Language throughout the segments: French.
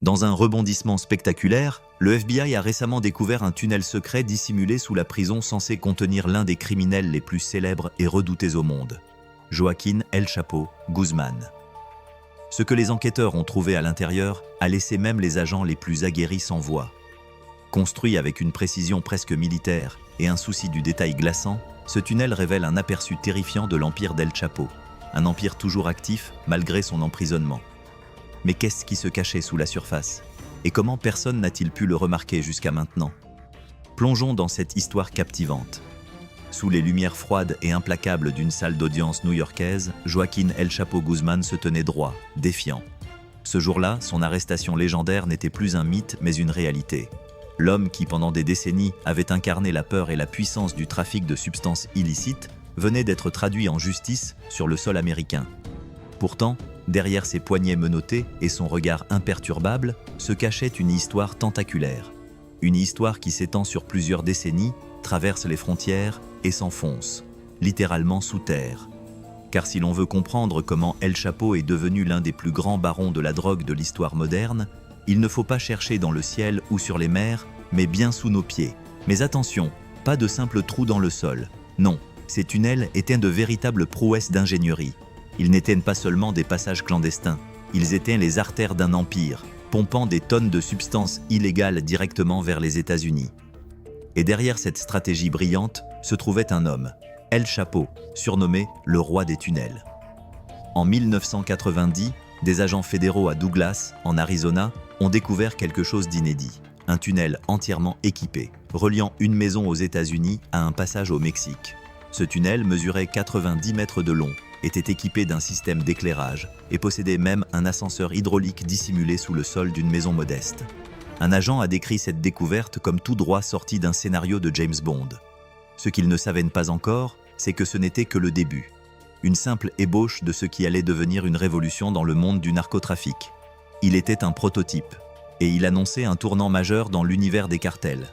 Dans un rebondissement spectaculaire, le FBI a récemment découvert un tunnel secret dissimulé sous la prison censé contenir l'un des criminels les plus célèbres et redoutés au monde, Joaquín El Chapo Guzmán. Ce que les enquêteurs ont trouvé à l'intérieur a laissé même les agents les plus aguerris sans voix. Construit avec une précision presque militaire et un souci du détail glaçant, ce tunnel révèle un aperçu terrifiant de l'empire d'El Chapo, un empire toujours actif malgré son emprisonnement. Mais qu'est-ce qui se cachait sous la surface? Et comment personne n'a-t-il pu le remarquer jusqu'à maintenant? Plongeons dans cette histoire captivante. Sous les lumières froides et implacables d'une salle d'audience new-yorkaise, Joaquín El Chapo Guzmán se tenait droit, défiant. Ce jour-là, son arrestation légendaire n'était plus un mythe mais une réalité. L'homme qui, pendant des décennies, avait incarné la peur et la puissance du trafic de substances illicites, venait d'être traduit en justice sur le sol américain. Pourtant, derrière ses poignets menottés et son regard imperturbable, se cachait une histoire tentaculaire. Une histoire qui s'étend sur plusieurs décennies, traverse les frontières et s'enfonce, littéralement sous terre. Car si l'on veut comprendre comment El Chapo est devenu l'un des plus grands barons de la drogue de l'histoire moderne, il ne faut pas chercher dans le ciel ou sur les mers, mais bien sous nos pieds. Mais attention, pas de simples trous dans le sol. Non, ces tunnels étaient de véritables prouesses d'ingénierie. Ils n'étaient pas seulement des passages clandestins, ils étaient les artères d'un empire, pompant des tonnes de substances illégales directement vers les États-Unis. Et derrière cette stratégie brillante se trouvait un homme, El Chapo, surnommé le roi des tunnels. En 1990, des agents fédéraux à Douglas, en Arizona, ont découvert quelque chose d'inédit. Un tunnel entièrement équipé, reliant une maison aux États-Unis à un passage au Mexique. Ce tunnel mesurait 90 mètres de long, était équipé d'un système d'éclairage et possédait même un ascenseur hydraulique dissimulé sous le sol d'une maison modeste. Un agent a décrit cette découverte comme tout droit sorti d'un scénario de James Bond. Ce qu'ils ne savaient pas encore, c'est que ce n'était que le début. Une simple ébauche de ce qui allait devenir une révolution dans le monde du narcotrafic. Il était un prototype, et il annonçait un tournant majeur dans l'univers des cartels.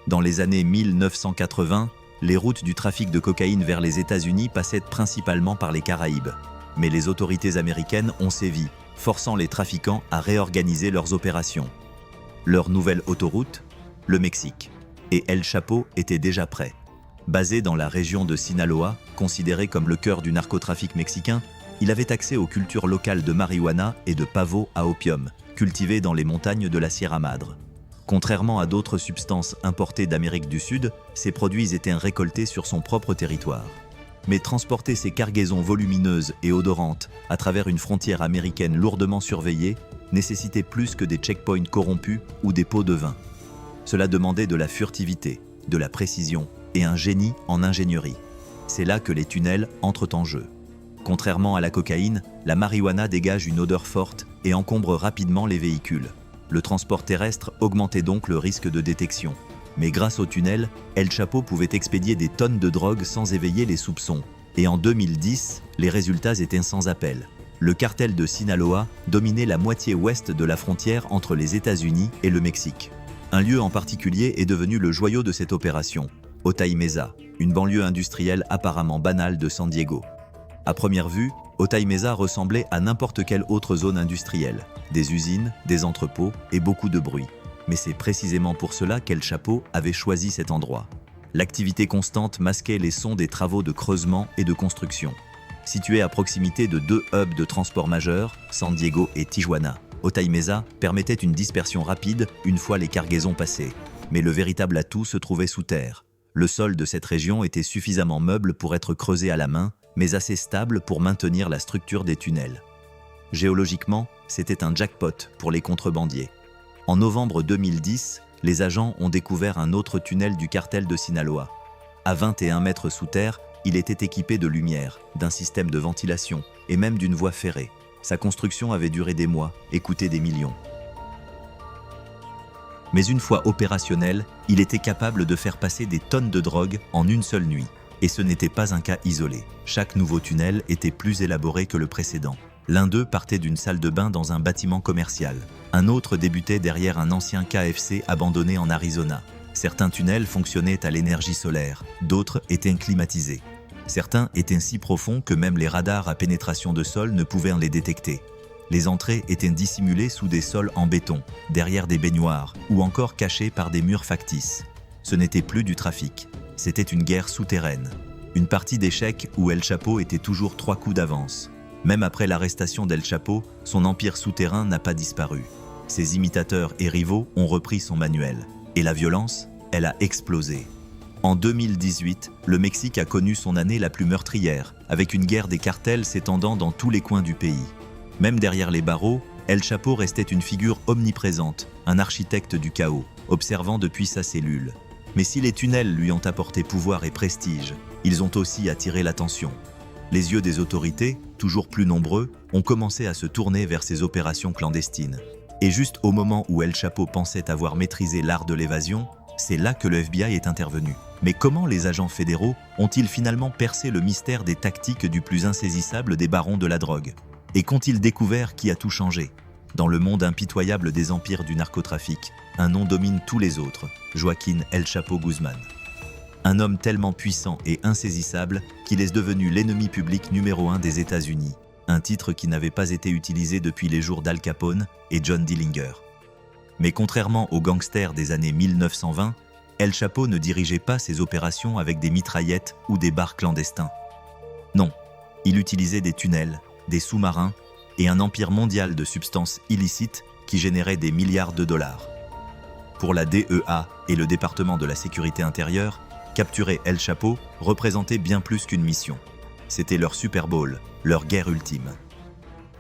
Dans les années 1980, les routes du trafic de cocaïne vers les États-Unis passaient principalement par les Caraïbes. Mais les autorités américaines ont sévi, forçant les trafiquants à réorganiser leurs opérations. Leur nouvelle autoroute, le Mexique. Et El Chapo était déjà prêt. Basé dans la région de Sinaloa, considérée comme le cœur du narcotrafic mexicain, il avait accès aux cultures locales de marijuana et de pavot à opium, cultivés dans les montagnes de la Sierra Madre. Contrairement à d'autres substances importées d'Amérique du Sud, ces produits étaient récoltés sur son propre territoire. Mais transporter ces cargaisons volumineuses et odorantes à travers une frontière américaine lourdement surveillée nécessitait plus que des checkpoints corrompus ou des pots de vin. Cela demandait de la furtivité, de la précision et un génie en ingénierie. C'est là que les tunnels entrent en jeu. Contrairement à la cocaïne, la marijuana dégage une odeur forte et encombre rapidement les véhicules. Le transport terrestre augmentait donc le risque de détection. Mais grâce au tunnel, El Chapo pouvait expédier des tonnes de drogue sans éveiller les soupçons. Et en 2010, les résultats étaient sans appel. Le cartel de Sinaloa dominait la moitié ouest de la frontière entre les États-Unis et le Mexique. Un lieu en particulier est devenu le joyau de cette opération, Otay Mesa, une banlieue industrielle apparemment banale de San Diego. À première vue, Otay Mesa ressemblait à n'importe quelle autre zone industrielle, des usines, des entrepôts et beaucoup de bruit. Mais c'est précisément pour cela qu'El Chapo avait choisi cet endroit. L'activité constante masquait les sons des travaux de creusement et de construction. Situé à proximité de deux hubs de transport majeurs, San Diego et Tijuana, Otay Mesa permettait une dispersion rapide une fois les cargaisons passées. Mais le véritable atout se trouvait sous terre. Le sol de cette région était suffisamment meuble pour être creusé à la main, mais assez stable pour maintenir la structure des tunnels. Géologiquement, c'était un jackpot pour les contrebandiers. En novembre 2010, les agents ont découvert un autre tunnel du cartel de Sinaloa. À 21 mètres sous terre, il était équipé de lumière, d'un système de ventilation et même d'une voie ferrée. Sa construction avait duré des mois et coûté des millions. Mais une fois opérationnel, il était capable de faire passer des tonnes de drogue en une seule nuit. Et ce n'était pas un cas isolé. Chaque nouveau tunnel était plus élaboré que le précédent. L'un d'eux partait d'une salle de bain dans un bâtiment commercial. Un autre débutait derrière un ancien KFC abandonné en Arizona. Certains tunnels fonctionnaient à l'énergie solaire, d'autres étaient climatisés. Certains étaient si profonds que même les radars à pénétration de sol ne pouvaient les détecter. Les entrées étaient dissimulées sous des sols en béton, derrière des baignoires ou encore cachées par des murs factices. Ce n'était plus du trafic, c'était une guerre souterraine. Une partie d'échecs où El Chapo était toujours 3 coups d'avance. Même après l'arrestation d'El Chapo, son empire souterrain n'a pas disparu. Ses imitateurs et rivaux ont repris son manuel. Et la violence, elle a explosé. En 2018, le Mexique a connu son année la plus meurtrière, avec une guerre des cartels s'étendant dans tous les coins du pays. Même derrière les barreaux, El Chapo restait une figure omniprésente, un architecte du chaos, observant depuis sa cellule. Mais si les tunnels lui ont apporté pouvoir et prestige, ils ont aussi attiré l'attention. Les yeux des autorités, toujours plus nombreux, ont commencé à se tourner vers ces opérations clandestines. Et juste au moment où El Chapo pensait avoir maîtrisé l'art de l'évasion, c'est là que le FBI est intervenu. Mais comment les agents fédéraux ont-ils finalement percé le mystère des tactiques du plus insaisissable des barons de la drogue? Et qu'ont-ils découvert qui a tout changé? Dans le monde impitoyable des empires du narcotrafic, un nom domine tous les autres, Joaquín El Chapo Guzmán. Un homme tellement puissant et insaisissable qu'il est devenu l'ennemi public numéro 1 des États-Unis, un titre qui n'avait pas été utilisé depuis les jours d'Al Capone et John Dillinger. Mais contrairement aux gangsters des années 1920, El Chapo ne dirigeait pas ses opérations avec des mitraillettes ou des bars clandestins. Non, il utilisait des tunnels, des sous-marins et un empire mondial de substances illicites qui généraient des milliards de dollars. Pour la DEA et le département de la sécurité intérieure, capturer El Chapo représentait bien plus qu'une mission. C'était leur Super Bowl, leur guerre ultime.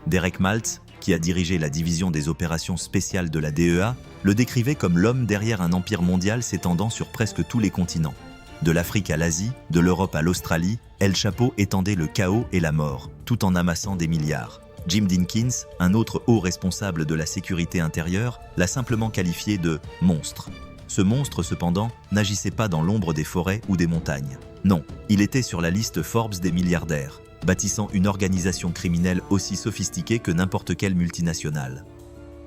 Derek Maltz, qui a dirigé la division des opérations spéciales de la DEA, le décrivait comme l'homme derrière un empire mondial s'étendant sur presque tous les continents. De l'Afrique à l'Asie, de l'Europe à l'Australie, El Chapo étendait le chaos et la mort, tout en amassant des milliards. Jim Dinkins, un autre haut responsable de la sécurité intérieure, l'a simplement qualifié de « monstre ». Ce monstre, cependant, n'agissait pas dans l'ombre des forêts ou des montagnes. Non, il était sur la liste Forbes des milliardaires, bâtissant une organisation criminelle aussi sophistiquée que n'importe quelle multinationale.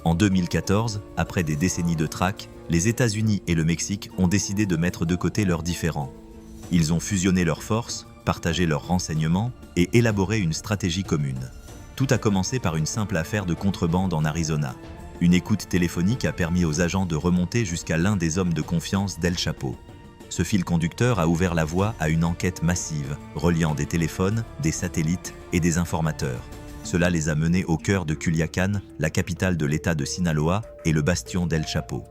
En 2014, après des décennies de traque, les États-Unis et le Mexique ont décidé de mettre de côté leurs différends. Ils ont fusionné leurs forces, partagé leurs renseignements et élaboré une stratégie commune. Tout a commencé par une simple affaire de contrebande en Arizona. Une écoute téléphonique a permis aux agents de remonter jusqu'à l'un des hommes de confiance d'El Chapo. Ce fil conducteur a ouvert la voie à une enquête massive, reliant des téléphones, des satellites et des informateurs. Cela les a menés au cœur de Culiacán, la capitale de l'État de Sinaloa et le bastion d'El Chapo.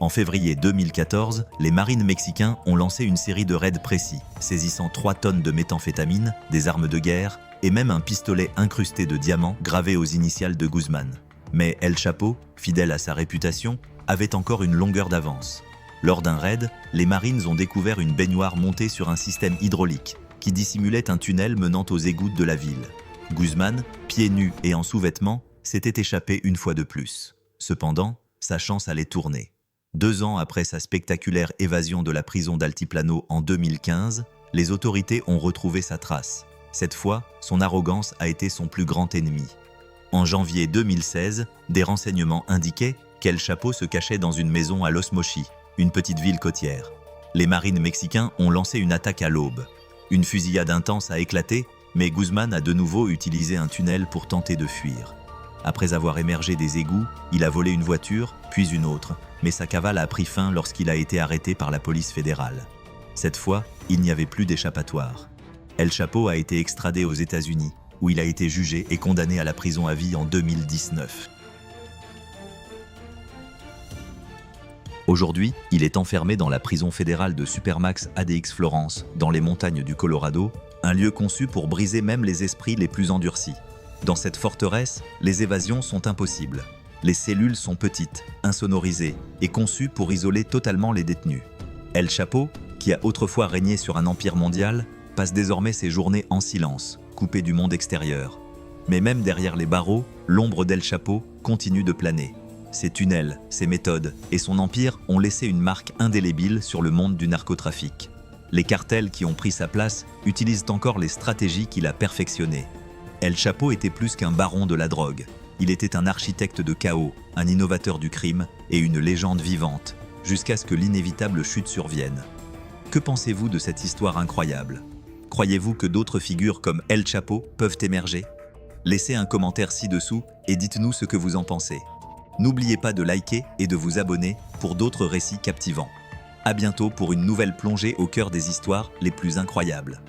En février 2014, les marines mexicains ont lancé une série de raids précis, saisissant 3 tonnes de méthamphétamine, des armes de guerre et même un pistolet incrusté de diamants gravé aux initiales de Guzmán. Mais El Chapo, fidèle à sa réputation, avait encore une longueur d'avance. Lors d'un raid, les Marines ont découvert une baignoire montée sur un système hydraulique qui dissimulait un tunnel menant aux égouts de la ville. Guzmán, pieds nus et en sous-vêtements, s'était échappé une fois de plus. Cependant, sa chance allait tourner. 2 ans après sa spectaculaire évasion de la prison d'Altiplano en 2015, les autorités ont retrouvé sa trace. Cette fois, son arrogance a été son plus grand ennemi. En janvier 2016, des renseignements indiquaient qu'El Chapo se cachait dans une maison à Los Mochis, une petite ville côtière. Les marines mexicains ont lancé une attaque à l'aube. Une fusillade intense a éclaté, mais Guzmán a de nouveau utilisé un tunnel pour tenter de fuir. Après avoir émergé des égouts, il a volé une voiture, puis une autre, mais sa cavale a pris fin lorsqu'il a été arrêté par la police fédérale. Cette fois, il n'y avait plus d'échappatoire. El Chapo a été extradé aux États-Unis, où il a été jugé et condamné à la prison à vie en 2019. Aujourd'hui, il est enfermé dans la prison fédérale de Supermax ADX Florence, dans les montagnes du Colorado, un lieu conçu pour briser même les esprits les plus endurcis. Dans cette forteresse, les évasions sont impossibles. Les cellules sont petites, insonorisées et conçues pour isoler totalement les détenus. El Chapo, qui a autrefois régné sur un empire mondial, passe désormais ses journées en silence, coupé du monde extérieur. Mais même derrière les barreaux, l'ombre d'El Chapo continue de planer. Ses tunnels, ses méthodes et son empire ont laissé une marque indélébile sur le monde du narcotrafic. Les cartels qui ont pris sa place utilisent encore les stratégies qu'il a perfectionnées. El Chapo était plus qu'un baron de la drogue. Il était un architecte de chaos, un innovateur du crime et une légende vivante, jusqu'à ce que l'inévitable chute survienne. Que pensez-vous de cette histoire incroyable ? Croyez-vous que d'autres figures comme El Chapo peuvent émerger ? Laissez un commentaire ci-dessous et dites-nous ce que vous en pensez. N'oubliez pas de liker et de vous abonner pour d'autres récits captivants. À bientôt pour une nouvelle plongée au cœur des histoires les plus incroyables.